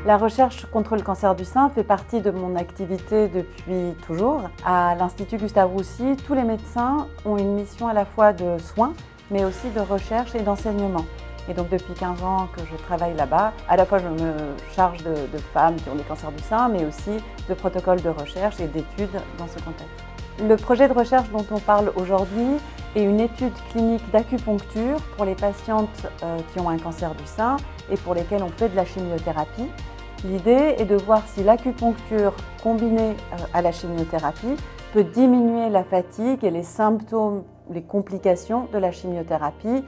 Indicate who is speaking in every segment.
Speaker 1: La recherche contre le cancer du sein fait partie de mon activité depuis toujours. À l'Institut Gustave Roussy, tous les médecins ont une mission à la fois de soins, mais aussi de recherche et d'enseignement. Et donc depuis 15 ans que je travaille là-bas, à la fois je me charge de femmes qui ont des cancers du sein, mais aussi de protocoles de recherche et d'études dans ce contexte. Le projet de recherche dont on parle aujourd'hui est une étude clinique d'acupuncture pour les patientes qui ont un cancer du sein et pour lesquelles on fait de la chimiothérapie. L'idée est de voir si l'acupuncture combinée à la chimiothérapie peut diminuer la fatigue et les symptômes, les complications de la chimiothérapie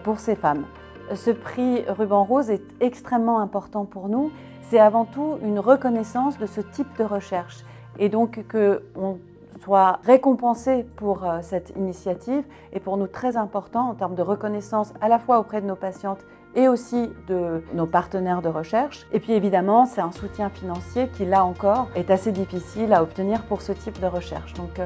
Speaker 1: pour ces femmes. Ce prix Ruban Rose est extrêmement important pour nous. C'est avant tout une reconnaissance de ce type de recherche et donc qu'on soit récompensé pour cette initiative est pour nous très important en termes de reconnaissance à la fois auprès de nos patientes et aussi de nos partenaires de recherche. Et puis évidemment, c'est un soutien financier qui, là encore, est assez difficile à obtenir pour ce type de recherche. Donc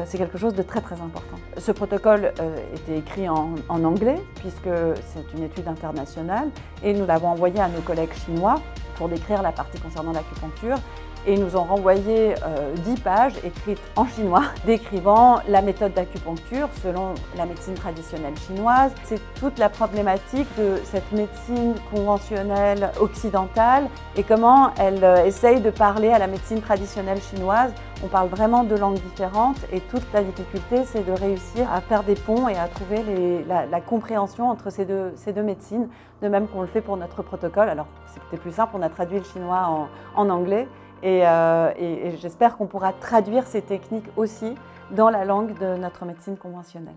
Speaker 1: c'est quelque chose de très très important. Ce protocole était écrit en anglais puisque c'est une étude internationale et nous l'avons envoyé à nos collègues chinois pour décrire la partie concernant l'acupuncture. Et ils nous ont renvoyé 10 pages écrites en chinois décrivant la méthode d'acupuncture selon la médecine traditionnelle chinoise. C'est toute la problématique de cette médecine conventionnelle occidentale et comment elle essaye de parler à la médecine traditionnelle chinoise. On parle vraiment deux langues différentes et toute la difficulté, c'est de réussir à faire des ponts et à trouver la compréhension entre ces deux médecines, de même qu'on le fait pour notre protocole. Alors c'était plus simple, on a traduit le chinois en anglais. Et j'espère qu'on pourra traduire ces techniques aussi dans la langue de notre médecine conventionnelle.